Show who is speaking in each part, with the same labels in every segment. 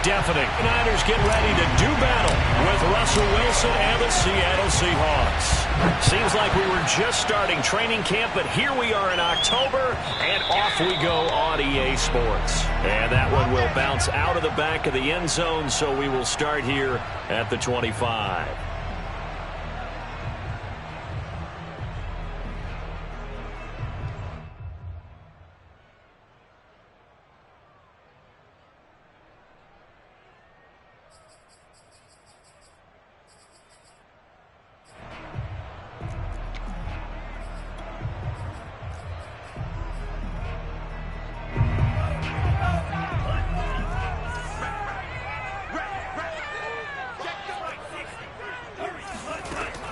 Speaker 1: deafening. The Niners get ready to do battle with Russell Wilson and the Seattle Seahawks. Seems like we were just starting training camp, but here we are in October, and off we go on EA Sports. And that one will bounce out of the back of the end zone, so we will start here at the 25.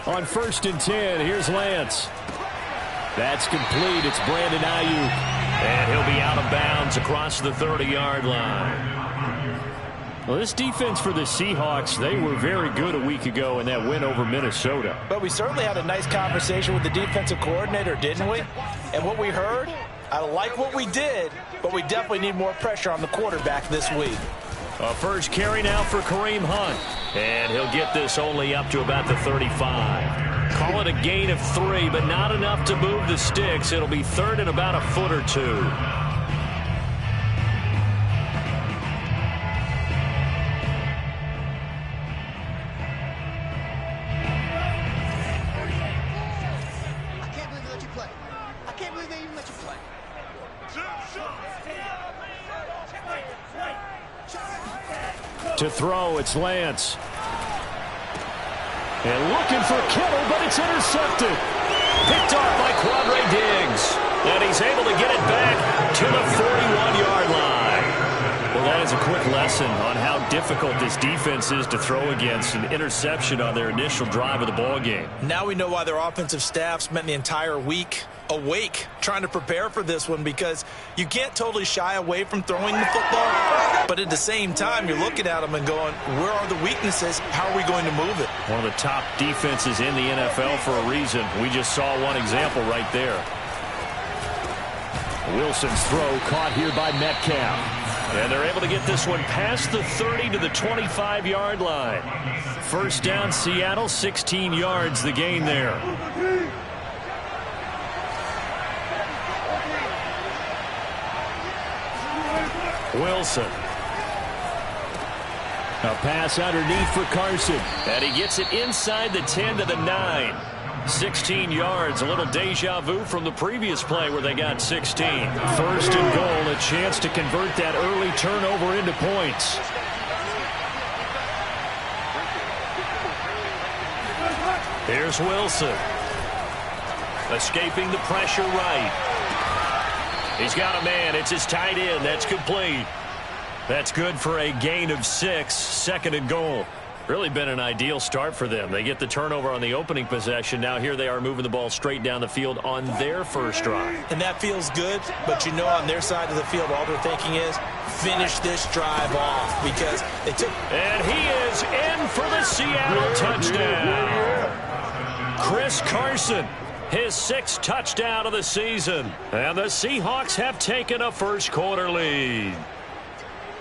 Speaker 1: On 1st and 10, here's Lance. That's complete. It's Brandon Ayuk. And he'll be out of bounds across the 30-yard line. Well, this defense for the Seahawks, they were very good a week ago in that win over Minnesota.
Speaker 2: But we certainly had a nice conversation with the defensive coordinator, didn't we? And what we heard, I like what we did, but we definitely need more pressure on the quarterback this week.
Speaker 1: A first carry now for Kareem Hunt. And he'll get this only up to about the 35. Call it a gain of 3, but not enough to move the sticks. It'll be 3rd and about a foot or 2.
Speaker 3: I can't believe they let you play. I can't believe they even let you play.
Speaker 1: To throw, it's Lance. And looking for Kittle, but it's intercepted. Picked off by Quandre Diggs. And he's able to get it back to the 41-yard line. Well, that is a quick lesson on how difficult this defense is to throw against. An interception on their initial drive of the ballgame.
Speaker 2: Now we know why their offensive staff spent the entire week awake trying to prepare for this one, because you can't totally shy away from throwing the football, but at the same time you're looking at them and going, where are the weaknesses? How are we going to move it?
Speaker 1: One of the top defenses in the NFL for a reason. We just saw one example right there. Wilson's throw caught here by Metcalf. And they're able to get this one past the 30 to the 25-yard line. First down, Seattle, 16 yards the gain there. Wilson. A pass underneath for Carson. And he gets it inside the 10 to the 9. 16 yards, a little deja vu from the previous play where they got 16. 1st and goal, a chance to convert that early turnover into points. Here's Wilson. Escaping the pressure right. He's got a man. It's his tight end. That's complete. That's good for a gain of 6. 2nd and goal. Really been an ideal start for them. They get the turnover on the opening possession. Now here they are moving the ball straight down the field on their first drive.
Speaker 2: And that feels good, but you know on their side of the field all they're thinking is finish this drive off, because they took...
Speaker 1: And he is in for the Seattle touchdown. Chris Carson, his 6th touchdown of the season. And the Seahawks have taken a first quarter lead.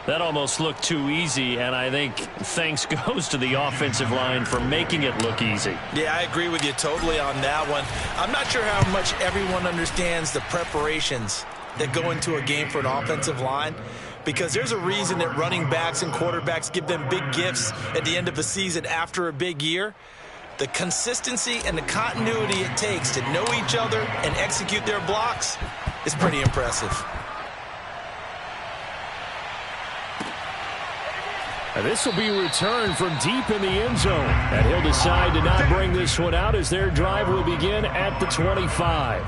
Speaker 1: That almost looked too easy, and I think thanks goes to the offensive line for making it look easy.
Speaker 2: Yeah, I agree with you totally on that one. I'm not sure how much everyone understands the preparations that go into a game for an offensive line, because there's a reason that running backs and quarterbacks give them big gifts at the end of a season after a big year. The consistency and the continuity it takes to know each other and execute their blocks is pretty impressive.
Speaker 1: This will be returned from deep in the end zone. And he'll decide to not bring this one out as their drive will begin at the 25.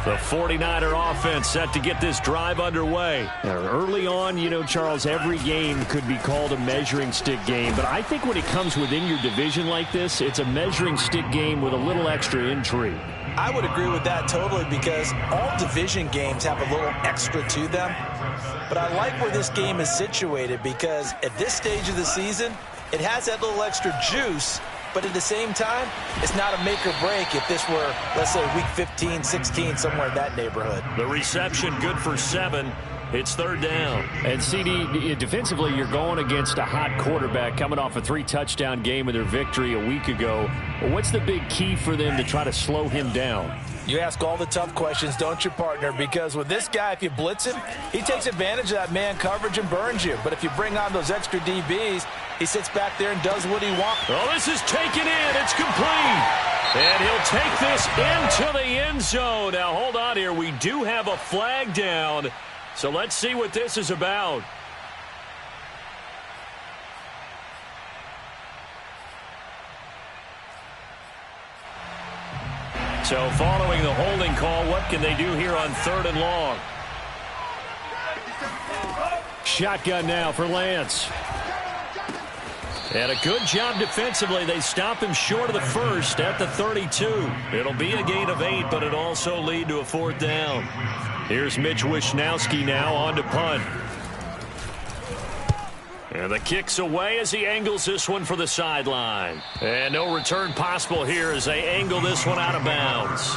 Speaker 1: The 49er offense set to get this drive underway. Early on, you know, Charles, every game could be called a measuring stick game. But I think when it comes within your division like this, it's a measuring stick game with a little extra intrigue.
Speaker 2: I would agree with that totally, because all division games have a little extra to them. But I like where this game is situated, because at this stage of the season, it has that little extra juice But at the same time, it's not a make or break if this were, let's say, week 15, 16, somewhere in that neighborhood.
Speaker 1: The reception good for 7. It's third down.
Speaker 4: And, CD, defensively, you're going against a hot quarterback coming off a 3-touchdown game in their victory a week ago. What's the big key for them to try to slow him down?
Speaker 2: You ask all the tough questions, don't you, partner? Because with this guy, if you blitz him, he takes advantage of that man coverage and burns you. But if you bring on those extra DBs, he sits back there and does what he wants.
Speaker 1: Oh, this is taken in. It's complete. And he'll take this into the end zone. Now, hold on here. We do have a flag down. So let's see what this is about. So following the holding call, what can they do here on 3rd and long?
Speaker 4: Shotgun now for Lance.
Speaker 1: And a good job defensively. They stop him short of the first at the 32. It'll be a gain of 8, but it'll also lead to a 4th down. Here's Mitch Wishnowski now on to punt. And the kick's away as he angles this one for the sideline. And no return possible here as they angle this one out of bounds.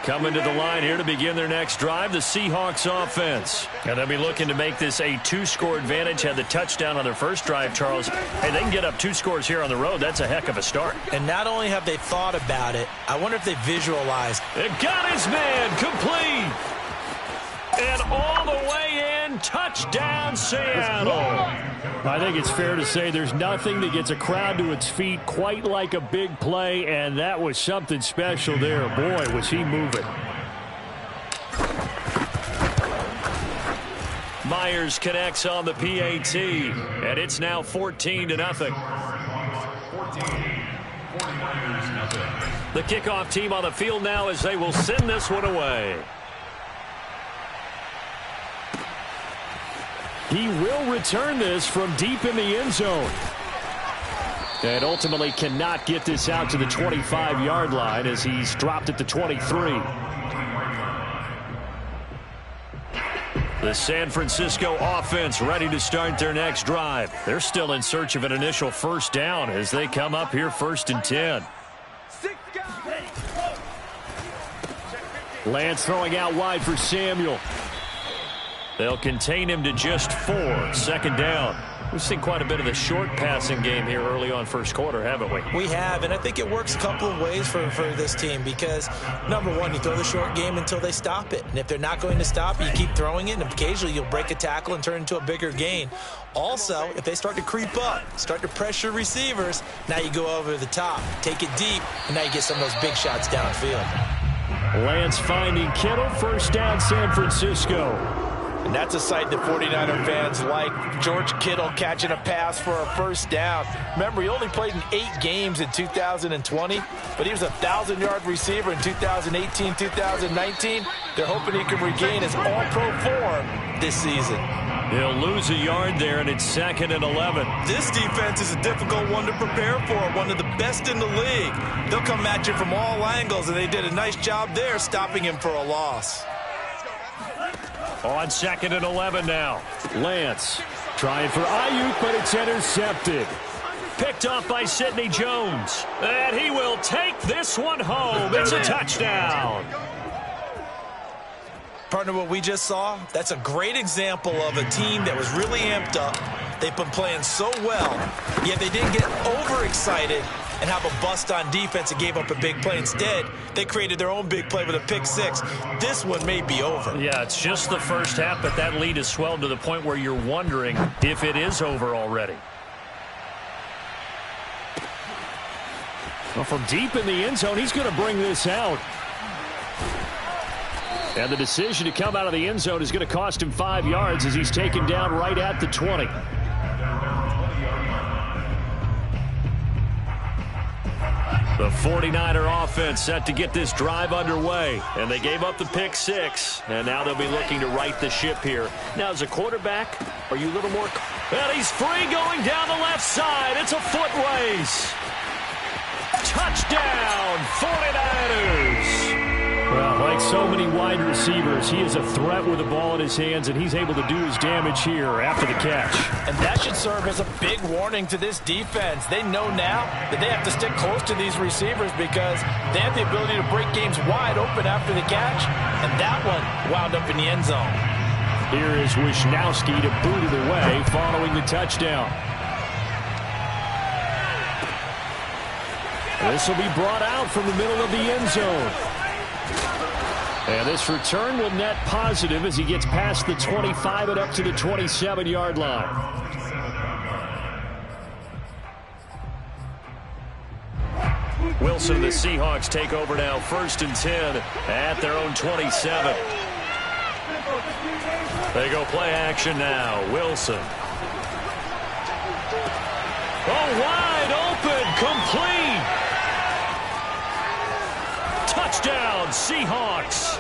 Speaker 1: Coming to the line here to begin their next drive, the Seahawks offense. And they'll be looking to make this a 2-score advantage. Had the touchdown on their first drive, Charles. Hey, they can get up 2 scores here on the road. That's a heck of a start.
Speaker 2: And not only have they thought about it, I wonder if they visualized.
Speaker 1: It got his man complete. And all the way in, touchdown Seattle.
Speaker 4: I think it's fair to say there's nothing that gets a crowd to its feet quite like a big play, and that was something special there. Boy, was he moving.
Speaker 1: Myers connects on the PAT, and it's now 14-0. The kickoff team on the field now as they will send this one away.
Speaker 4: He will return this from deep in the end zone. And ultimately cannot get this out to the 25-yard line as he's dropped at the 23.
Speaker 1: The San Francisco offense ready to start their next drive. They're still in search of an initial first down as they come up here 1st and 10.
Speaker 4: Lance throwing out wide for Samuel.
Speaker 1: They'll contain him to just 4. 2nd down. We've seen quite a bit of the short passing game here early on first quarter, haven't we?
Speaker 2: We have, and I think it works a couple of ways for this team because, number one, you throw the short game until they stop it. And if they're not going to stop it, you keep throwing it, and occasionally you'll break a tackle and turn into a bigger gain. Also, if they start to creep up, start to pressure receivers, now you go over the top, take it deep, and now you get some of those big shots downfield.
Speaker 4: Lance finding Kittle, 1st down San Francisco.
Speaker 2: And that's a sight that 49er fans like. George Kittle catching a pass for a 1st down. Remember, he only played in 8 games in 2020, but he was a 1,000-yard receiver in 2018, 2019. They're hoping he can regain his all-pro form this season.
Speaker 1: He'll lose a yard there, and it's 2nd and 11.
Speaker 2: This defense is a difficult one to prepare for, one of the best in the league. They'll come at you from all angles, and they did a nice job there stopping him for a loss.
Speaker 1: On 2nd and 11 now.
Speaker 4: Lance trying for Ayuk, but it's intercepted.
Speaker 1: Picked off by Sidney Jones. And he will take this one home. It's a touchdown.
Speaker 2: Partner, what we just saw, that's a great example of a team that was really amped up. They've been playing so well, yet they didn't get overexcited and have a bust on defense and gave up a big play. Instead, they created their own big play with a pick 6. This one may be over.
Speaker 1: Yeah, it's just the first half, but that lead has swelled to the point where you're wondering if it is over already.
Speaker 4: Well, from deep in the end zone, he's going to bring this out. And the decision to come out of the end zone is going to cost him 5 yards as he's taken down right at the 20.
Speaker 1: The 49er offense set to get this drive underway. And they gave up the pick 6. And now they'll be looking to right the ship here. Now, as a quarterback, are you a little more And he's free going down the left side. It's a foot race. Touchdown, 49ers.
Speaker 4: Well, like so many wide receivers, he is a threat with the ball in his hands, and he's able to do his damage here after the catch.
Speaker 2: And that should serve as a big warning to this defense. They know now that they have to stick close to these receivers because they have the ability to break games wide open after the catch. And that one wound up in the end zone.
Speaker 4: Here is Wisnowski to boot it away following the touchdown. This will be brought out from the middle of the end zone. And this return will net positive as he gets past the 25 and up to the 27-yard line.
Speaker 1: Wilson and the Seahawks take over now, 1st and 10 at their own 27. They go play action now. Wilson. Oh, wide open, complete. Touchdown, Seahawks.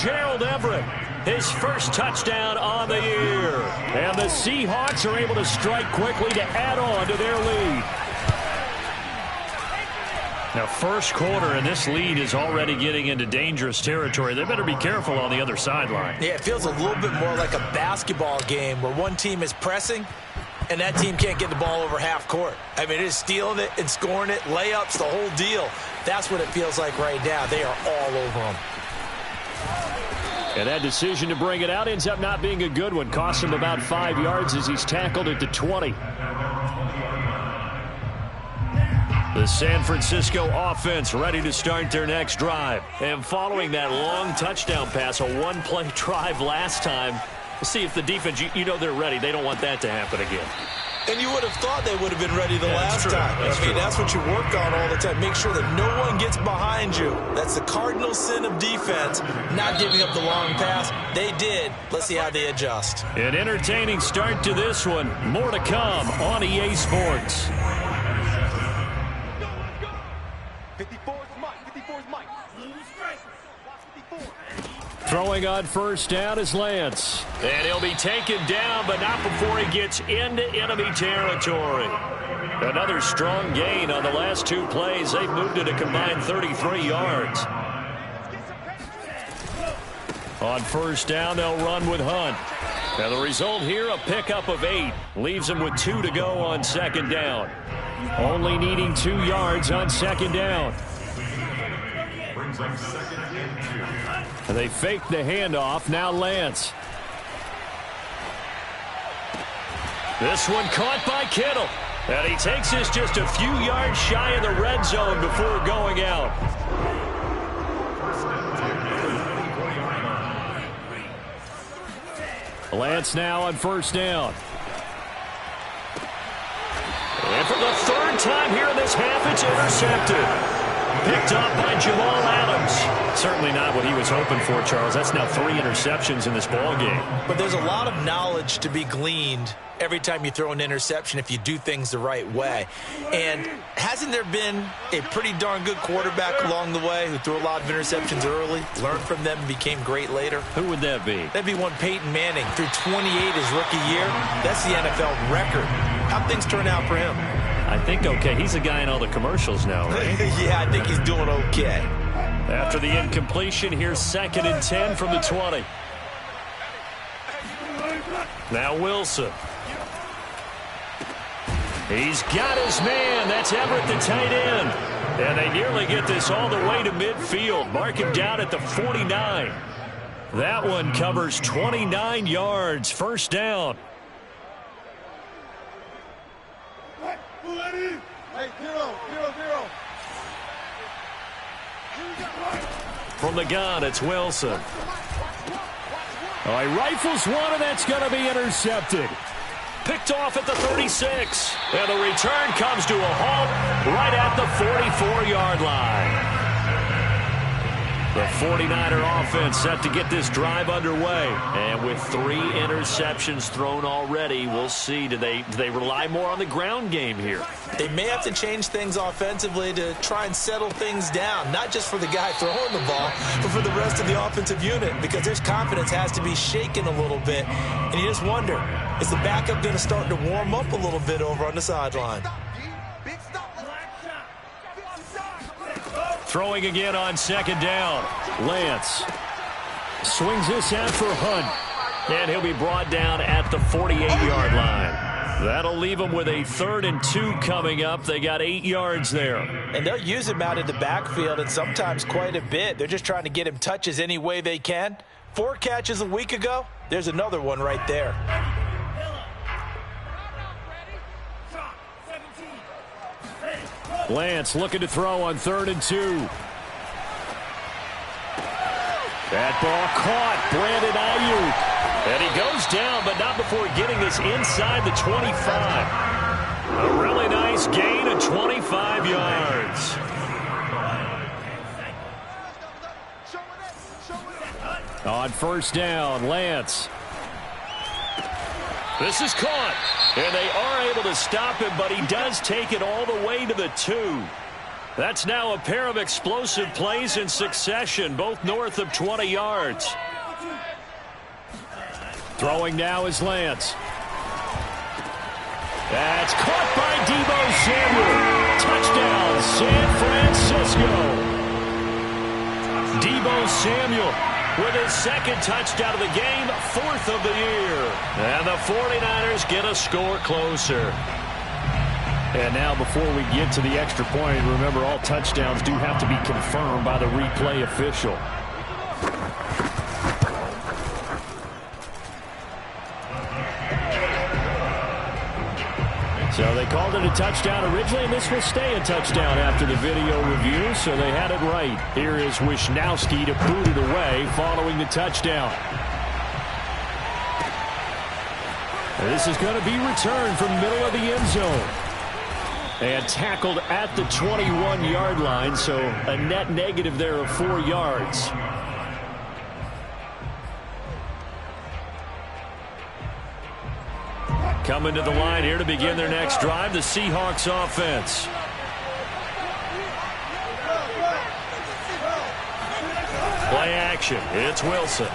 Speaker 1: Gerald Everett, his first touchdown on the year.
Speaker 4: And the Seahawks are able to strike quickly to add on to their lead.
Speaker 1: Now, first quarter, and this lead is already getting into dangerous territory. They better be careful on the other sideline.
Speaker 2: Yeah, it feels a little bit more like a basketball game where one team is pressing and that team can't get the ball over half court. I mean, it is stealing it and scoring it, layups, the whole deal. That's what it feels like right now. They are all over them.
Speaker 4: And that decision to bring it out ends up not being a good one. Costs him about 5 yards as he's tackled at the 20.
Speaker 1: The San Francisco offense ready to start their next drive. And following that long touchdown pass, a one-play drive last time, see if the defense, you know they're ready. They don't want that to happen again.
Speaker 2: And you would have thought they would have been ready the last time. That's what you work on all the time. Make sure that no one gets behind you. That's the cardinal sin of defense, not giving up the long pass. They did. Let's see how they adjust.
Speaker 1: An entertaining start to this one. More to come on EA Sports.
Speaker 3: 54's Mike. 54's Mike.
Speaker 4: Throwing on first down is Lance.
Speaker 1: And he'll be taken down, but not before he gets into enemy territory. Another strong gain on the last 2 plays. They've moved it a combined 33 yards. On first down, they'll run with Hunt. Now the result here, a pickup of 8. Leaves him with 2 to go on second down.
Speaker 4: Only needing 2 yards on second down. They fake the handoff. Now Lance.
Speaker 1: This one caught by Kittle. And he takes this just a few yards shy of the red zone before going out.
Speaker 4: Lance now on first down.
Speaker 1: And for the 3rd time here in this half, it's intercepted. Picked up by Jamal Adams. Certainly not what he was hoping for, Charles. That's now 3 interceptions in this ball game.
Speaker 2: But there's a lot of knowledge to be gleaned every time you throw an interception if you do things the right way. And hasn't there been a pretty darn good quarterback along the way who threw a lot of interceptions early, learned from them, and became great later?
Speaker 1: Who would that be?
Speaker 2: That'd be one Peyton Manning. Threw 28 his rookie year. That's the NFL record. How'd things turn out for him?
Speaker 1: I think okay. He's a guy in all the commercials now, right?
Speaker 2: Yeah, I think he's doing okay.
Speaker 1: After the incompletion, here's 2nd and 10 from the 20. Now Wilson. He's got his man. That's Everett, the tight end. And they nearly get this all the way to midfield. Mark him down at the 49. That one covers 29 yards. First down. From the gun, it's Wilson.
Speaker 4: Oh, he rifles one, and that's going to be intercepted.
Speaker 1: Picked off at the 36. And the return comes to a halt right at the 44-yard line. The 49er offense set to get this drive underway. And with 3 interceptions thrown already, we'll see. Do they rely more on the ground game here?
Speaker 2: They may have to change things offensively to try and settle things down, not just for the guy throwing the ball, but for the rest of the offensive unit, because their confidence has to be shaken a little bit. And you just wonder, is the backup going to start to warm up a little bit over on the sideline?
Speaker 1: Throwing again on second down. Lance swings this out for Hunt. And he'll be brought down at the 48-yard line. That'll leave him with a 3rd and 2 coming up. They got 8 yards there.
Speaker 2: And they'll use him out in the backfield and sometimes quite a bit. They're just trying to get him touches any way they can. 4 catches a week ago. There's another one right there.
Speaker 1: Lance looking to throw on 3rd and 2. That ball caught. Brandon Ayuk. And he goes down, but not before getting this inside the 25. A really nice gain of 25 yards. On 1st down, Lance. This is caught. And they are able to stop him, but he does take it all the way to the 2. That's now a pair of explosive plays in succession, both north of 20 yards. Throwing now is Lance. That's caught by Deebo Samuel. Touchdown, San Francisco. Deebo Samuel with his 2nd touchdown of the game, 4th of the year. And the 49ers get a score closer. And now before we get to the extra point, remember all touchdowns do have to be confirmed by the replay official. So they called it a touchdown originally, and this will stay a touchdown after the video review, so they had it right. Here is Wisnowski to boot it away following the touchdown. This is going to be returned from the middle of the end zone. And tackled at the 21-yard line, so a net negative there of 4 yards. Coming to the line here to begin their next drive, the Seahawks offense. Play action. It's Wilson.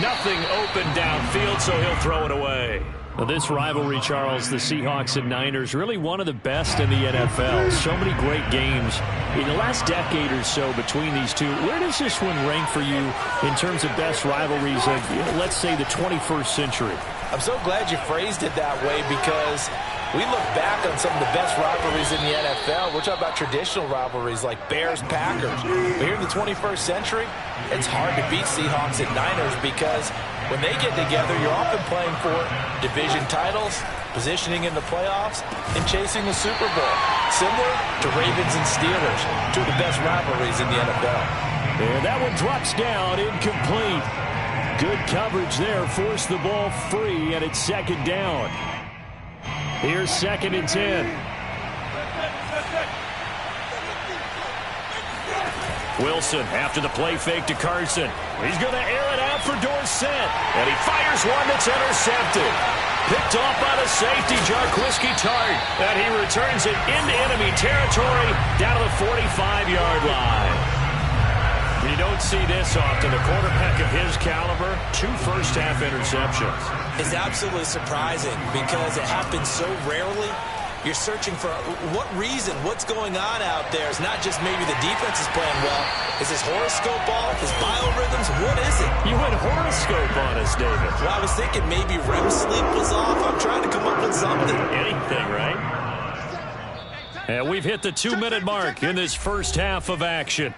Speaker 1: Nothing open downfield, so he'll throw it away. Well, this rivalry, Charles, the Seahawks and Niners, really one of the best in the NFL. So many great games in the last decade or so between these two. Where does this one rank for you in terms of best rivalries of, let's say, the 21st century?
Speaker 2: I'm so glad you phrased it that way, because we look back on some of the best rivalries in the NFL. We're talking about traditional rivalries like Bears-Packers. But here in the 21st century, it's hard to beat Seahawks and Niners, because when they get together, you're often playing for division titles, positioning in the playoffs, and chasing the Super Bowl. Similar to Ravens and Steelers, two of the best rivalries in the NFL.
Speaker 1: And that one drops down, incomplete. Good coverage there, forced the ball free, and it's 2nd down. Here's 2nd and 10. Wilson after the play fake to Carson. He's going to air it out for Dorsett. And he fires one that's intercepted. Picked off by the safety, Jarquiski Tart. And he returns it into enemy territory down to the 45-yard line. You don't see this often. The quarterback of his caliber, 2 first-half interceptions.
Speaker 2: It's absolutely surprising because it happens so rarely. You're searching for what reason, what's going on out there. It's not just maybe the defense is playing well. Is his horoscope off? His biorhythms? What is it?
Speaker 1: You went horoscope on us, David.
Speaker 2: Well, I was thinking maybe REM sleep was off. I'm trying to come up with something.
Speaker 1: Anything, right? And we've hit the 2-minute mark in this first half of action.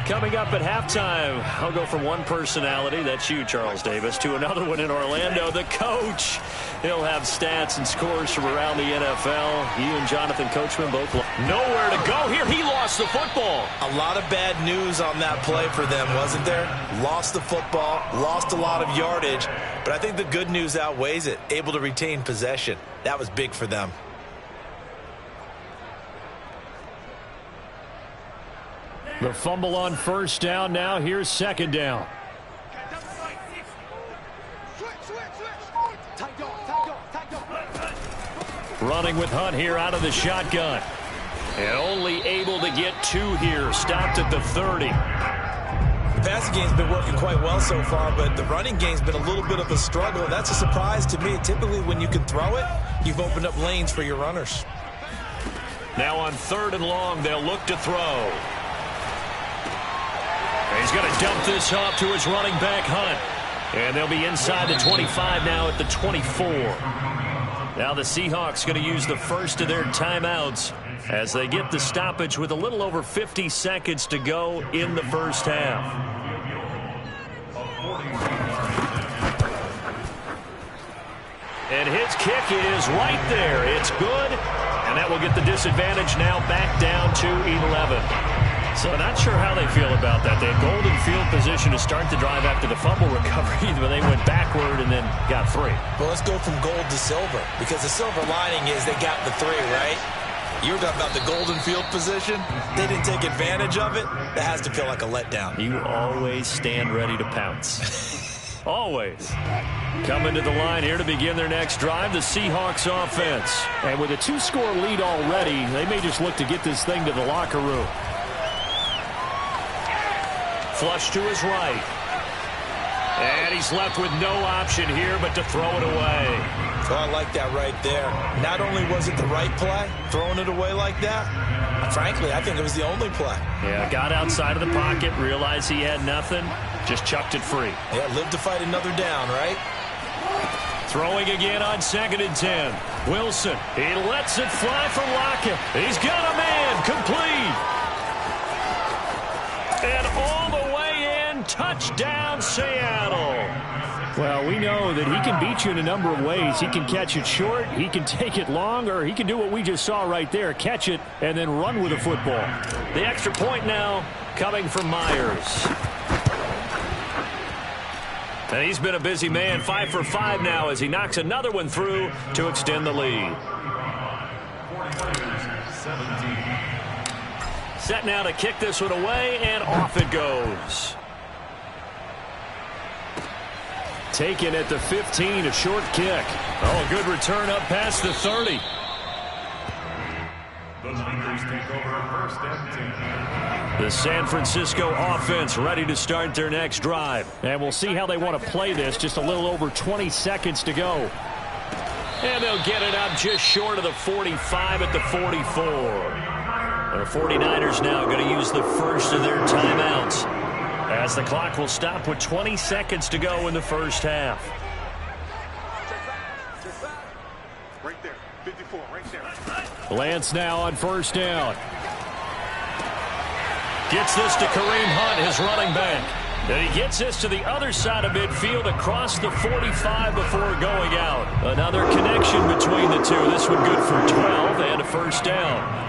Speaker 1: Coming up at halftime, I'll go from one personality, that's you, Charles Davis, to another one in Orlando, the coach. He'll have stats and scores from around the NFL. You and Jonathan Coachman both nowhere to go here. He lost the football.
Speaker 2: A lot of bad news on that play for them, wasn't there? Lost the football, lost a lot of yardage, but I think the good news outweighs it. Able to retain possession. That was big for them.
Speaker 4: The fumble on first down. Now here's second down. Running with Hunt here out of the shotgun. And only able to get 2 here. Stopped at the 30.
Speaker 2: The passing game's been working quite well so far, but the running game's been a little bit of a struggle, and that's a surprise to me. Typically, when you can throw it, you've opened up lanes for your runners.
Speaker 1: Now on 3rd and long, they'll look to throw. And he's going to dump this off to his running back, Hunt. And they'll be inside the 25 now at the 24. Now the Seahawks going to use the first of their timeouts as they get the stoppage with a little over 50 seconds to go in the first half. And his kick is right there. It's good. And that will get the disadvantage now back down to 11. So not sure how they feel about that. They had golden field position to start the drive after the fumble recovery, but they went backward and then got 3.
Speaker 2: Well, let's go from gold to silver, because the silver lining is they got the 3, right? You were talking about the golden field position. They didn't take advantage of it. That has to feel like a letdown.
Speaker 1: You always stand ready to pounce. Always. Coming to the line here to begin their next drive, the Seahawks offense.
Speaker 4: And with a 2-score lead already, they may just look to get this thing to the locker room.
Speaker 1: Flush to his right. And he's left with no option here but to throw it away.
Speaker 2: Oh, I like that right there. Not only was it the right play, throwing it away like that, frankly, I think it was the only play.
Speaker 1: Yeah, got outside of the pocket, realized he had nothing, just chucked it free.
Speaker 2: Yeah, live to fight another down, right?
Speaker 1: Throwing again on 2nd and 10. Wilson, he lets it fly for Lockett. He's got a man, complete. And all the way in, touchdown Seattle.
Speaker 4: Well, we know that he can beat you in a number of ways. He can catch it short, he can take it long, or he can do what we just saw right there, catch it and then run with the football.
Speaker 1: The extra point now coming from Myers. And he's been a busy man, 5 for 5 now as he knocks another one through to extend the lead. Set now to kick this one away, and off it goes.
Speaker 4: Taken at the 15, a short kick.
Speaker 1: Oh, a good return up past the 30.
Speaker 5: The Niners take over 1st and 10.
Speaker 1: The San Francisco offense ready to start their next drive.
Speaker 4: And we'll see how they want to play this. Just a little over 20 seconds to go.
Speaker 1: And they'll get it up just short of the 45 at the 44. The 49ers now going to use the first of their timeouts as the clock will stop with 20 seconds to go in the first half.
Speaker 5: Right there, 54, right there.
Speaker 4: Lance now on first down.
Speaker 1: Gets this to Kareem Hunt, his running back. And he gets this to the other side of midfield across the 45 before going out. Another connection between the two. This one good for 12 and a first down.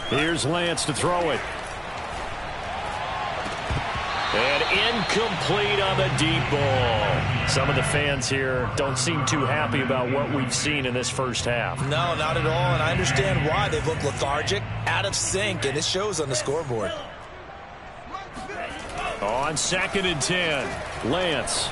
Speaker 4: Here's Lance to throw it.
Speaker 1: And incomplete on the deep ball. Some of the fans here don't seem too happy about what we've seen in this first half.
Speaker 2: No, not at all, and I understand why. They look lethargic, out of sync, and it shows on the scoreboard.
Speaker 1: On 2nd and 10, Lance.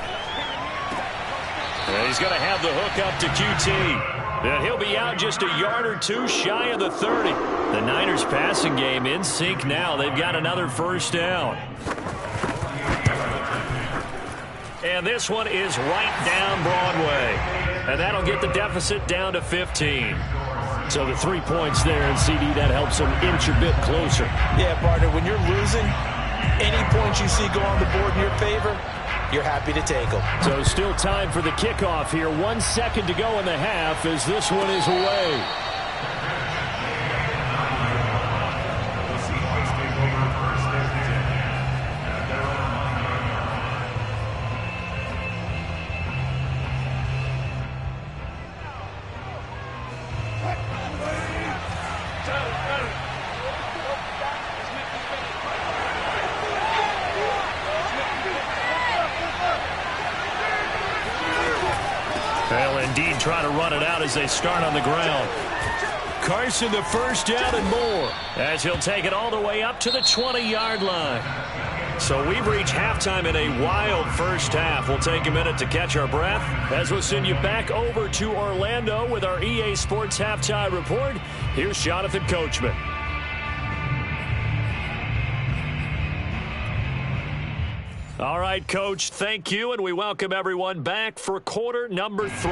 Speaker 1: And he's going to have the hook up to QT. And he'll be out just a yard or 2 shy of the 30. The Niners passing game in sync now. They've got another first down. And this one is right down Broadway. And that'll get the deficit down to 15.
Speaker 4: So the 3 points there, and CD, that helps them inch a bit closer.
Speaker 2: Yeah, partner, when you're losing, any points you see go on the board in your favor, you're happy to take them.
Speaker 4: So still time for the kickoff here. 1 second to go in the half as this one is away.
Speaker 5: The Seahawks take over 1st and 10.
Speaker 1: They'll indeed try to run it out as they start on the ground. Carson the first down and more, as he'll take it all the way up to the 20-yard line. So we've reached halftime in a wild first half. We'll take a minute to catch our breath as we'll send you back over to Orlando with our EA Sports Halftime Report. Here's Jonathan Coachman. All right, Coach, thank you, and we welcome everyone back for quarter number 3.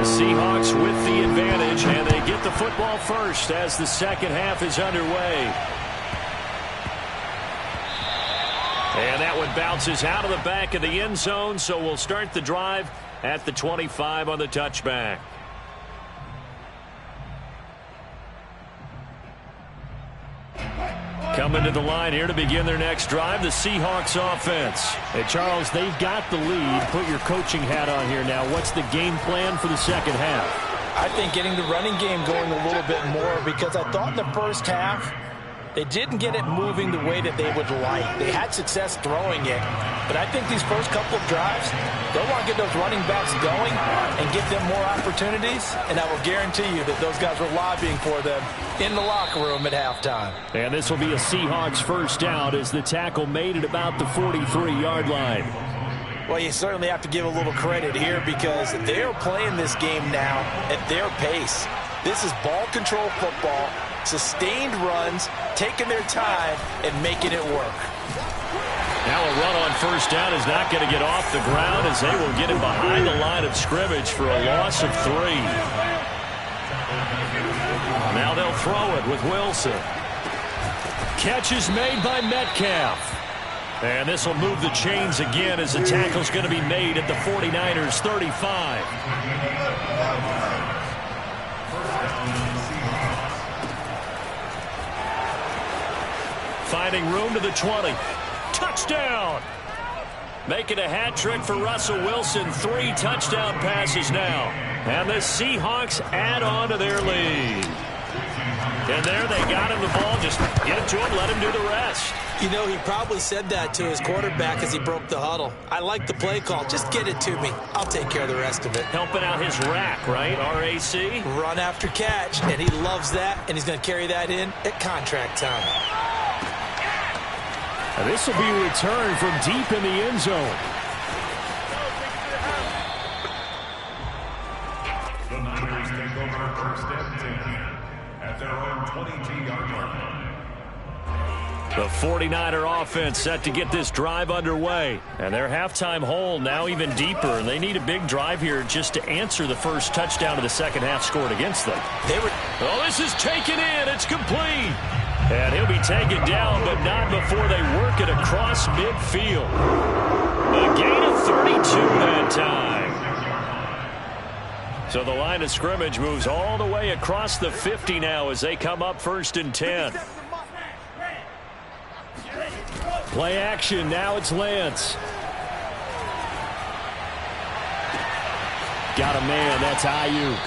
Speaker 1: The Seahawks with the advantage, and they get the football first as the second half is underway. And that one bounces out of the back of the end zone, so we'll start the drive at the 25 on the touchback. Coming to the line here to begin their next drive, the Seahawks offense. Hey, Charles, they've got the lead. Put your coaching hat on here now. What's the game plan for the second half?
Speaker 2: I think getting the running game going a little bit more, because I thought in the first half they didn't get it moving the way that they would like. They had success throwing it, but I think these first couple of drives, they'll want to get those running backs going and give them more opportunities, and I will guarantee you that those guys were lobbying for them in the locker room at halftime.
Speaker 1: And this will be a Seahawks first down as the tackle made at about the 43-yard line.
Speaker 2: Well, you certainly have to give a little credit here, because they're playing this game now at their pace. This is ball control football, sustained runs, taking their time and making it work.
Speaker 1: Now a run on first down is not going to get off the ground, as they will get him behind the line of scrimmage for a loss of 3. Now they'll throw it with Wilson. Catch is made by Metcalf. And this will move the chains again as the tackle's going to be made at the 49ers 35. Finding room to the 20. Touchdown! Making a hat trick for Russell Wilson. 3 touchdown passes now. And the Seahawks add on to their lead. And there they got him the ball. Just get it to him, let him do the rest.
Speaker 2: You know, he probably said that to his quarterback as he broke the huddle. I like the play call. Just get it to me. I'll take care of the rest of it.
Speaker 1: Helping out his rack, right? RAC?
Speaker 2: Run after catch, and he loves that, and he's going to carry that in at contract time.
Speaker 1: And this will be returned from deep in the end zone.
Speaker 5: The Niners take over first and 10 at their own 22-yard line.
Speaker 1: The 49er offense set to get this drive underway. And their halftime hole now even deeper. And they need a big drive here just to answer the first touchdown of the second half scored against them. Oh, this is taken in. It's complete. And he'll be taken down, but not before they work it across midfield. A gain of 32 that time. So the line of scrimmage moves all the way across the 50 now as they come up first and 10. Play action. Now it's Lance. Got a man. That's Ayuk.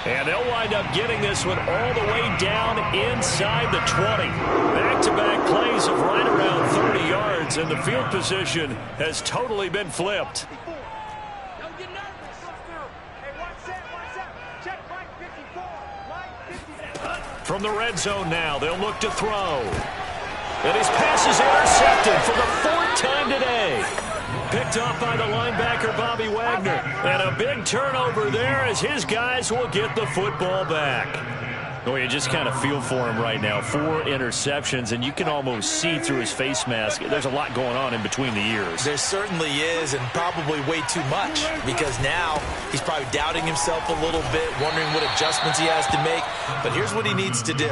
Speaker 1: And they'll wind up getting this one all the way down inside the 20. Back-to-back plays of right around 30 yards, and the field position has totally been flipped. From the red zone now, they'll look to throw. And his pass is intercepted for the 4th time today. Picked off by the linebacker, Bobby Wagner. And a big turnover there as his guys will get the football back. Oh, you just kind of feel for him right now. 4 interceptions, and you can almost see through his face mask. There's a lot going on in between the ears.
Speaker 2: There certainly is, and probably way too much, because now he's probably doubting himself a little bit, wondering what adjustments he has to make. But here's what he needs to do.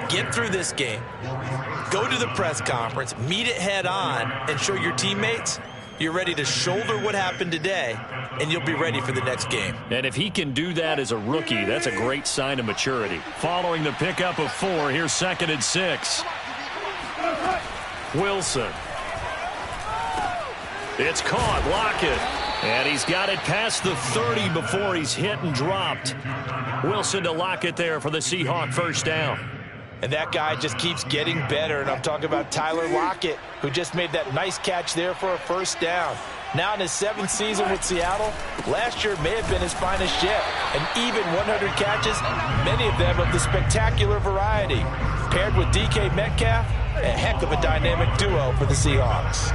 Speaker 2: Get through this game. Go to the press conference, meet it head on, and show your teammates you're ready to shoulder what happened today, and you'll be ready for the next game.
Speaker 1: And if he can do that as a rookie, that's a great sign of maturity. Following the pickup of 4, here's 2nd and 6. Wilson. It's caught. Lockett. And he's got it past the 30 before he's hit and dropped. Wilson to Lockett there for the Seahawk first down.
Speaker 2: And that guy just keeps getting better. And I'm talking about Tyler Lockett, who just made that nice catch there for a first down. Now in his 7th season with Seattle, last year may have been his finest yet. And even 100 catches, many of them of the spectacular variety. Paired with DK Metcalf, a heck of a dynamic duo for the Seahawks.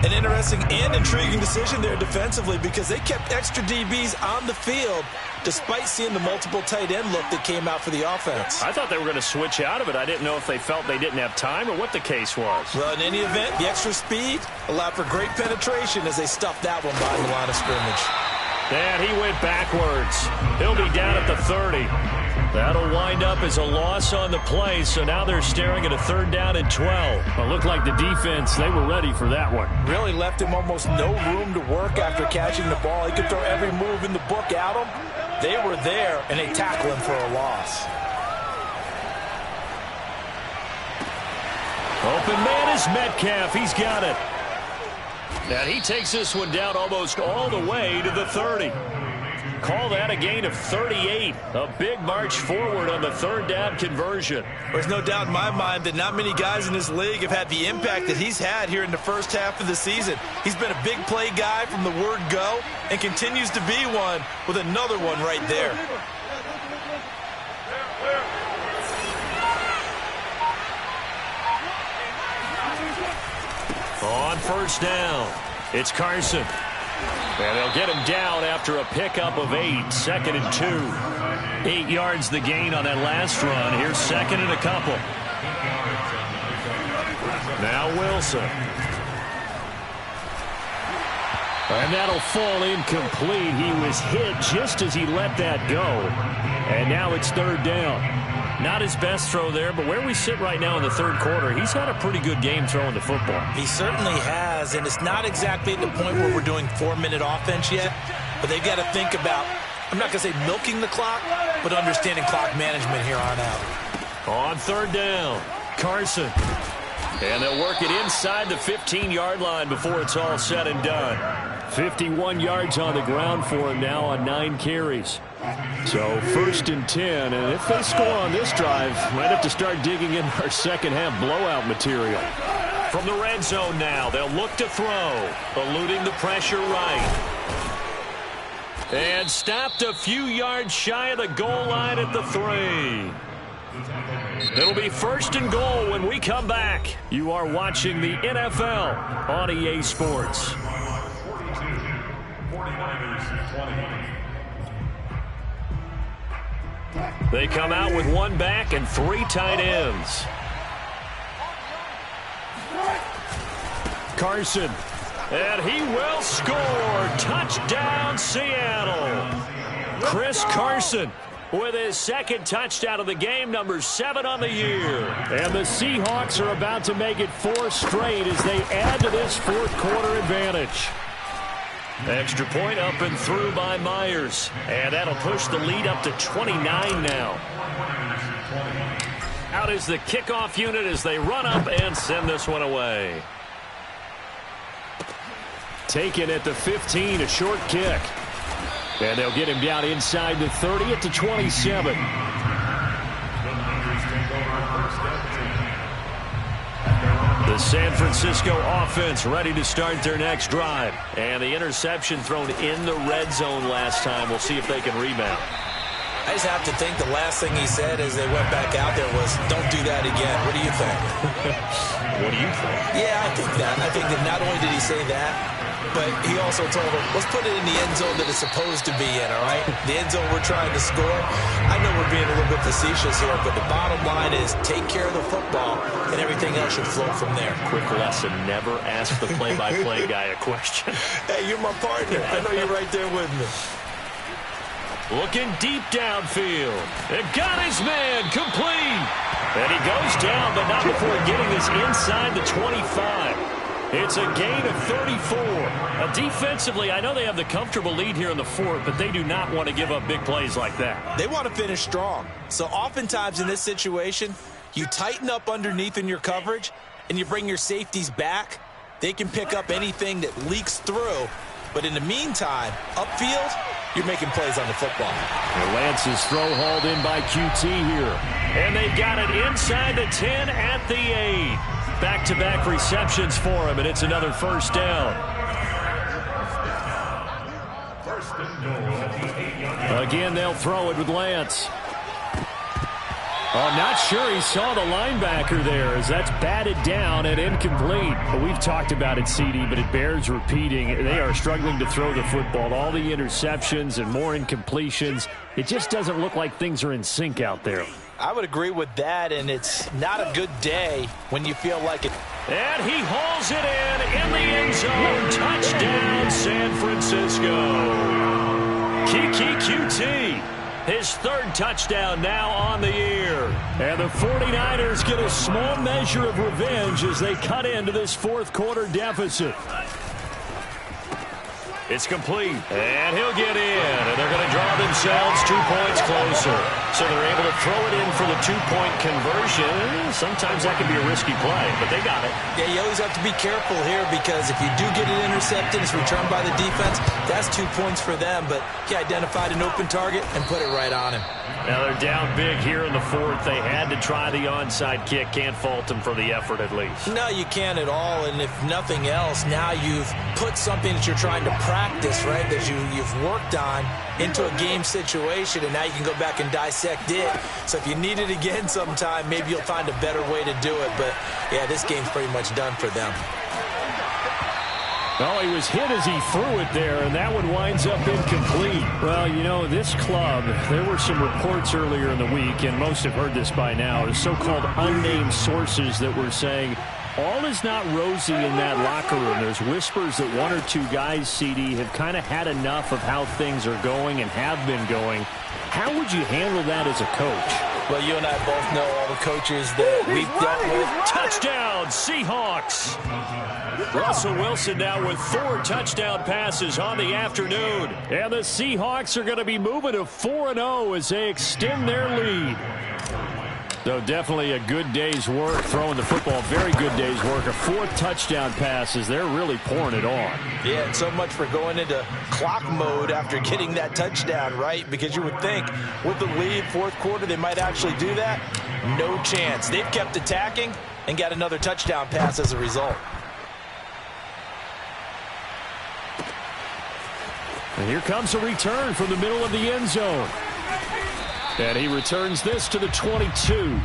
Speaker 2: An interesting and intriguing decision there defensively because they kept extra DBs on the field despite seeing the multiple tight end look that came out for the offense.
Speaker 1: I thought they were going to switch out of it. I didn't know if they felt they didn't have time or what the case was.
Speaker 2: Well, in any event, the extra speed allowed for great penetration as they stuffed that one behind the line of scrimmage.
Speaker 1: And he went backwards. He'll be down at the 30. That'll wind up as a loss on the play, so now they're staring at a 3rd down and 12.
Speaker 4: It looked like the defense, they were ready for that one.
Speaker 2: Really left him almost no room to work after catching the ball. He could throw every move in the book at him. They were there, and they tackled him for a loss.
Speaker 1: Open man is Metcalf. He's got it. And he takes this one down almost all the way to the 30. Call that a gain of 38. A big march forward on the 3rd down conversion.
Speaker 2: There's no doubt in my mind that not many guys in this league have had the impact that he's had here in the first half of the season. He's been a big play guy from the word go and continues to be one with another one right there.
Speaker 1: On 1st down, it's Carson. And they'll get him down after a pickup of 8, 2nd and 2. 8 yards the gain on that last run. Here's 2nd and a couple. Now Wilson. And that'll fall incomplete. He was hit just as he let that go. And now it's 3rd down. Not his best throw there, but where we sit right now in the 3rd quarter, he's had a pretty good game throwing the football.
Speaker 2: He certainly has, and it's not exactly at the point where we're doing 4-minute offense yet, but they've got to think about, I'm not going to say milking the clock, but understanding clock management here on out.
Speaker 1: On 3rd down, Carson. And they'll work it inside the 15-yard line before it's all said and done. 51 yards on the ground for him now on 9 carries. So 1st and 10, and if they score on this drive, might have to start digging in our second half blowout material. From the red zone now, they'll look to throw, eluding the pressure right. And stopped a few yards shy of the goal line at the 3. It'll be 1st and goal when we come back. You are watching the NFL on EA Sports.
Speaker 5: 49ers 20.
Speaker 1: They come out with 1 back and 3 tight ends. Carson. And he will score. Touchdown, Seattle. Chris Carson with his 2nd touchdown of the game, number 7 on the year.
Speaker 4: And the Seahawks are about to make it 4 straight as they add to this 4th quarter advantage.
Speaker 1: Extra point up and through by Myers. And that'll push the lead up to 29 now. Out is the kickoff unit as they run up and send this one away.
Speaker 4: Taken at the 15, a short kick. And they'll get him down inside the 30 at the 27.
Speaker 1: The San Francisco offense ready to start their next drive. And the interception thrown in the red zone last time. We'll see if they can rebound.
Speaker 2: I just have to think the last thing he said as they went back out there was, don't do that again. What do you think?
Speaker 1: What do you think?
Speaker 2: Yeah, I think that. I think that not only did he say that, but he also told them, let's put it in the end zone that it's supposed to be in, all right? The end zone we're trying to score. I know we're being a little bit facetious here, but the bottom line is take care of the football, and everything else should flow from there.
Speaker 1: Quick lesson, never ask the play-by-play guy a question.
Speaker 2: Hey, you're my partner. I know you're right there with me.
Speaker 1: Looking deep downfield. And got his man complete. And he goes down, but not before getting this inside the 25. It's a gain of 34. Defensively, I know they have the comfortable lead here in the 4th, but they do not want to give up big plays like that.
Speaker 2: They want to finish strong. So oftentimes in this situation, you tighten up underneath in your coverage, and you bring your safeties back. They can pick up anything that leaks through. But in the meantime, upfield, you're making plays on the football.
Speaker 4: And Lance's throw hauled in by QT here.
Speaker 1: And they've got it inside the 10 at the 8. Back-to-back receptions for him, and it's another 1st down.
Speaker 5: and goal at the 8-yard line.
Speaker 4: Again, they'll throw it with Lance. Oh, not sure he saw the linebacker there as that's batted down and incomplete. But we've talked about it, CD, but it bears repeating. They are struggling to throw the football. All the interceptions and more incompletions. It just doesn't look like things are in sync out there.
Speaker 2: I would agree with that, and it's not a good day when you feel like it.
Speaker 1: And he hauls it in the end zone. Touchdown, San Francisco. Kiki QT. His third touchdown now on the year. And the 49ers get a small measure of revenge as they cut into this fourth quarter deficit. It's complete, and he'll get in, and they're going to draw themselves 2 points closer. So they're able to throw it in for the two-point conversion. Sometimes that can be a risky play, but they got it.
Speaker 2: Yeah, you always have to be careful here because if you do get it intercepted, it's returned by the defense, that's 2 points for them. But he identified an open target and put it right on him.
Speaker 1: Now they're down big here in the fourth. They had to try the onside kick. Can't fault them for the effort at least.
Speaker 2: No, you can't at all. And if nothing else, now you've put something that you're trying to practice, right, that you've worked on into a game situation, and now you can go back and dissect it. So if you need it again sometime, maybe you'll find a better way to do it. But, yeah, this game's pretty much done for them.
Speaker 4: Well, he was hit as he threw it there, and that one winds up incomplete. Well, you know, this club, there were some reports earlier in the week, and most have heard this by now, the so-called unnamed sources that were saying all is not rosy in that locker room. There's whispers that one or two guys, CD, have kind of had enough of how things are going and have been going. How would you handle that as a coach?
Speaker 2: Well, you and I both know all the coaches that we've dealt with.
Speaker 1: Touchdown, Seahawks. Russell Wilson now with 4 touchdown passes on the afternoon. And the Seahawks are going to be moving to 4-0 as they extend their lead. So definitely a good day's work throwing the football. Very good day's work. A 4th touchdown passes. They're really pouring it on.
Speaker 2: Yeah, and so much for going into clock mode after getting that touchdown, right? Because you would think with the lead, fourth quarter, they might actually do that. No chance. They've kept attacking and got another touchdown pass as a result.
Speaker 4: And here comes a return from the middle of the end zone. And he returns this to the 22.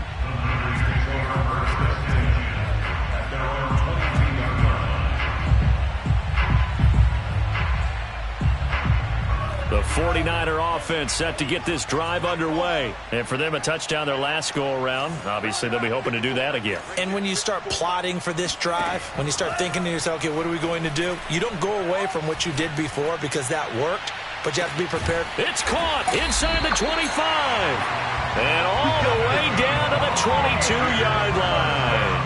Speaker 4: The 49er offense set to get this drive underway. And for them, a touchdown their last go-around. Obviously, they'll be hoping to do that again.
Speaker 2: And when you start plotting for this drive, when you start thinking to yourself, okay, what are we going to do? You don't go away from what you did before because that worked, but you have to be prepared.
Speaker 1: It's caught inside the 25. And all the way down to the 22-yard line.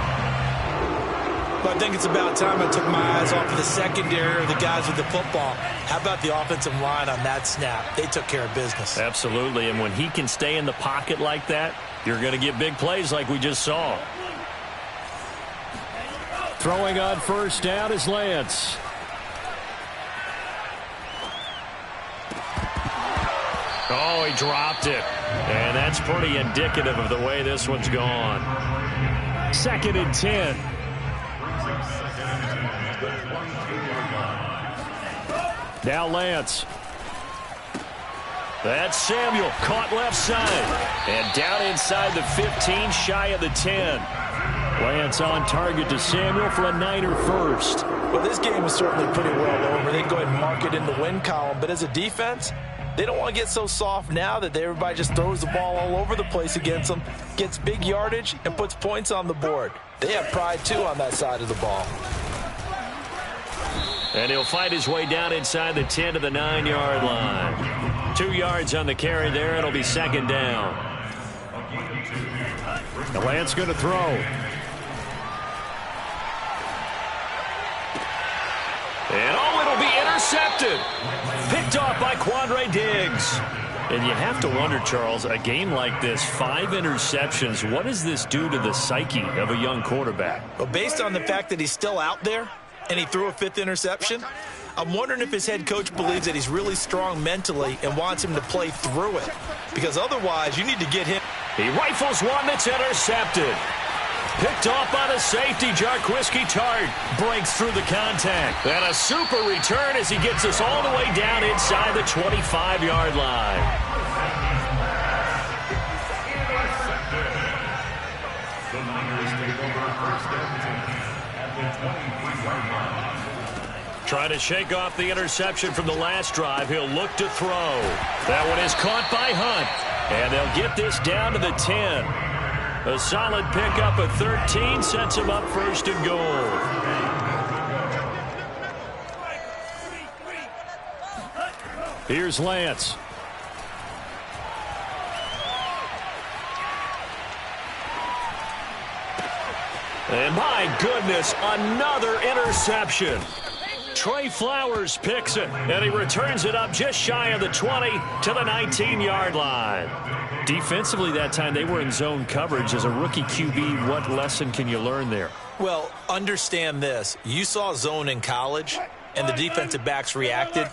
Speaker 2: But I think it's about time I took my eyes off of the secondary or the guys with the football. How about the offensive line on that snap? They took care of business.
Speaker 1: Absolutely, and when he can stay in the pocket like that, you're going to get big plays like we just saw.
Speaker 4: Throwing on first down is Lance.
Speaker 1: Oh, he dropped it. And that's pretty indicative of the way this one's gone.
Speaker 4: 2nd and 10. Now Lance.
Speaker 1: That's Samuel, caught left side. And down inside the 15, shy of the 10.
Speaker 4: Lance on target to Samuel for a Niner first.
Speaker 2: Well, this game is certainly pretty well over. They can go ahead and mark it in the win column. But as a defense, they don't want to get so soft now that everybody just throws the ball all over the place against them, gets big yardage, and puts points on the board. They have pride, too, on that side of the ball.
Speaker 1: And he'll fight his way down inside the 10 to the 9-yard line. 2 yards on the carry there. It'll be 2nd down.
Speaker 4: The Lance going to throw.
Speaker 1: And oh, it'll be intercepted. Picked off by Quandre Diggs.
Speaker 4: And you have to wonder, Charles, a game like this, 5 interceptions, what does this do to the psyche of a young quarterback?
Speaker 2: Well, based on the fact that he's still out there and he threw a 5th interception, I'm wondering if his head coach believes that he's really strong mentally and wants him to play through it. Because otherwise, you need to get him.
Speaker 1: He rifles one that's intercepted. Picked off by the safety. Jarquiski Tart breaks through the contact. And a super return as he gets us all the way down inside the 25-yard line.
Speaker 5: The Niners take over first and 10 at the 23-yard line.
Speaker 1: Trying to shake off the interception from the last drive. He'll look to throw. That one is caught by Hunt. And they'll get this down to the 10. A solid pickup of 13 sets him up first and goal. Here's Lance. And my goodness, another interception. Trey Flowers picks it, and he returns it up just shy of the 20 to the 19-yard line. Defensively that time, they were in zone coverage. As a rookie QB, what lesson can you learn there?
Speaker 2: Well, understand this. You saw zone in college, and the defensive backs reacted,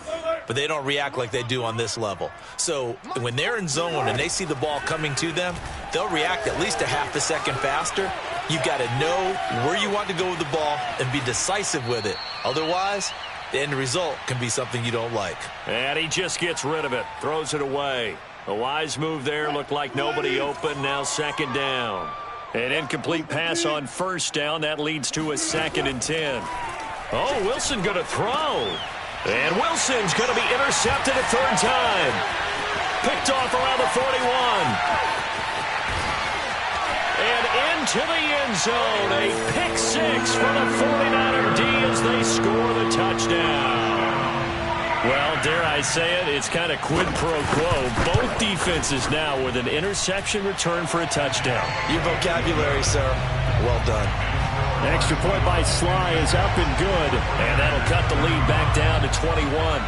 Speaker 2: but they don't react like they do on this level. So when they're in zone and they see the ball coming to them, they'll react at least a half a second faster. You've got to know where you want to go with the ball and be decisive with it. Otherwise, the end result can be something you don't like.
Speaker 1: And he just gets rid of it, throws it away. A wise move there, looked like nobody open, now second down. An incomplete pass on first down, that leads to a 2nd and 10. Oh, Wilson going to throw. And Wilson's going to be intercepted a third time. Picked off around the 41. And into the end zone, a pick six for the 49er D as they score the touchdown. Well, dare I say it, it's kind of quid pro quo. Both defenses now with an interception return for a touchdown.
Speaker 2: Your vocabulary, sir. Well done.
Speaker 4: Extra point by Sly is up and good.
Speaker 1: And that'll cut the lead back down to 21.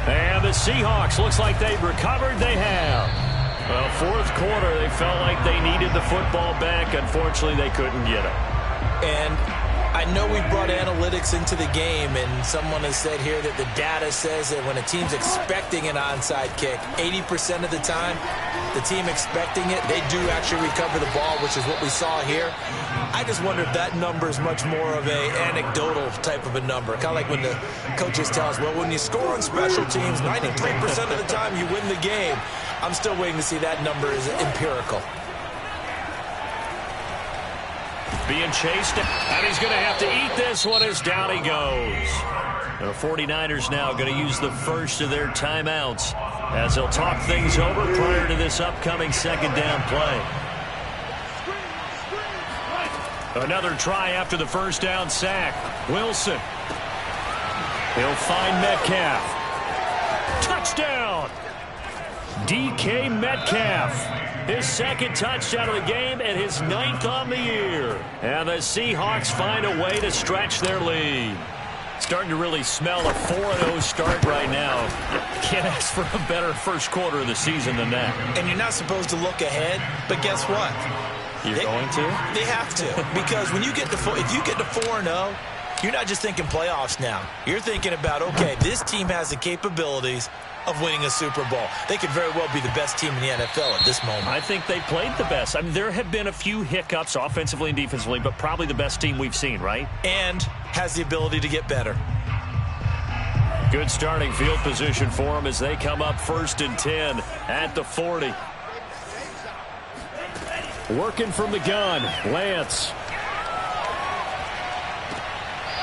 Speaker 1: And the Seahawks, looks like they've recovered. They have. Well, fourth quarter, they felt like they needed the football back. Unfortunately, they couldn't get it.
Speaker 2: And I know we brought analytics into the game, and someone has said here that the data says that when a team's expecting an onside kick, 80% of the time, the team expecting it, they do actually recover the ball, which is what we saw here. I just wonder if that number is much more of a anecdotal type of a number. Kind of like when the coaches tell us, well, when you score on special teams, 93% of the time you win the game. I'm still waiting to see that number is empirical.
Speaker 1: Being chased, and he's going to have to eat this one as down he goes. The 49ers now going to use the first of their timeouts as they'll talk things over prior to this upcoming second down play. Another try after the first down sack. Wilson. He'll find Metcalf. Touchdown! DK Metcalf. His second touchdown of the game and his 9th on the year. And the Seahawks find a way to stretch their lead. Starting to really smell a 4-0 start right now. Can't ask for a better first quarter of the season than that.
Speaker 2: And you're not supposed to look ahead, but guess what?
Speaker 1: You're going to?
Speaker 2: They have to. Because when you get to if you get to 4-0, you're not just thinking playoffs now. You're thinking about, okay, this team has the capabilities of winning a Super Bowl. They could very well be the best team in the NFL at this moment.
Speaker 1: I think they played the best. I mean, there have been a few hiccups offensively and defensively, but probably the best team we've seen, right?
Speaker 2: And has the ability to get better.
Speaker 1: Good starting field position for them as they come up 1st and 10 at the 40. Working from the gun, Lance.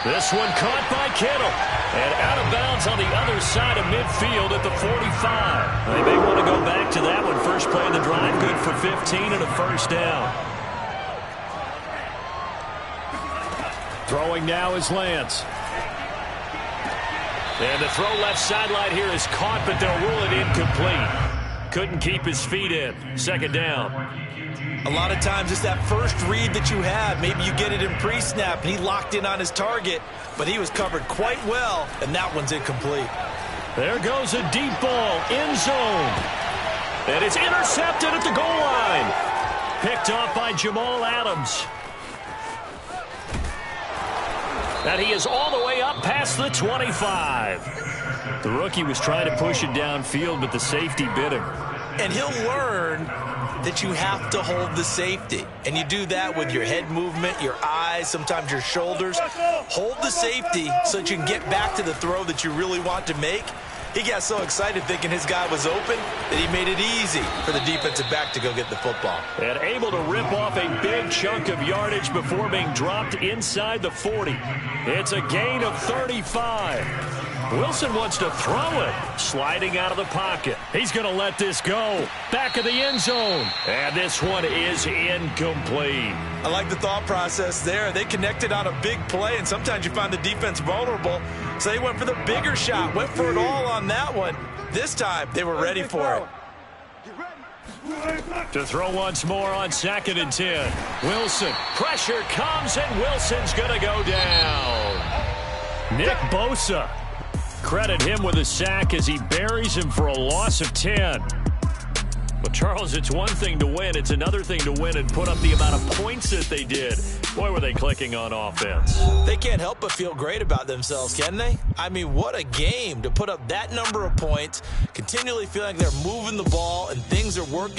Speaker 1: This one caught by Kittle. And out of bounds on the other side of midfield at the 45. They may want to go back to that one. First play of the drive, good for 15 and a first down. Throwing now is Lance. And the throw left sideline here is caught, but they'll rule it incomplete. Couldn't keep his feet in. Second down.
Speaker 2: A lot of times it's that first read that you have. Maybe you get it in pre-snap, and he locked in on his target, but he was covered quite well, and that one's incomplete.
Speaker 1: There goes a deep ball, end zone. And it's intercepted at the goal line. Picked off by Jamal Adams. And he is all the way up past the 25. The rookie was trying to push it downfield, but the safety bit him.
Speaker 2: And he'll learn that you have to hold the safety. And you do that with your head movement, your eyes, sometimes your shoulders. Hold the safety so that you can get back to the throw that you really want to make. He got so excited thinking his guy was open that he made it easy for the defensive back to go get the football.
Speaker 1: And able to rip off a big chunk of yardage before being dropped inside the 40. It's a gain of 35. Wilson wants to throw it. Sliding out of the pocket. He's going to let this go. Back of the end zone. And this one is incomplete.
Speaker 2: I like the thought process there. They connected on a big play, and sometimes you find the defense vulnerable. So they went for the bigger shot, went for it all on that one. This time, they were ready for it.
Speaker 1: To throw once more on 2nd and 10. Wilson. Pressure comes, and Wilson's going to go down. Nick Bosa. Credit him with a sack as he buries him for a loss of 10. But, Charles, it's one thing to win. It's another thing to win and put up the amount of points that they did. Boy, were they clicking on offense.
Speaker 2: They can't help but feel great about themselves, can they? I mean, what a game to put up that number of points, continually feeling like they're moving the ball and things are working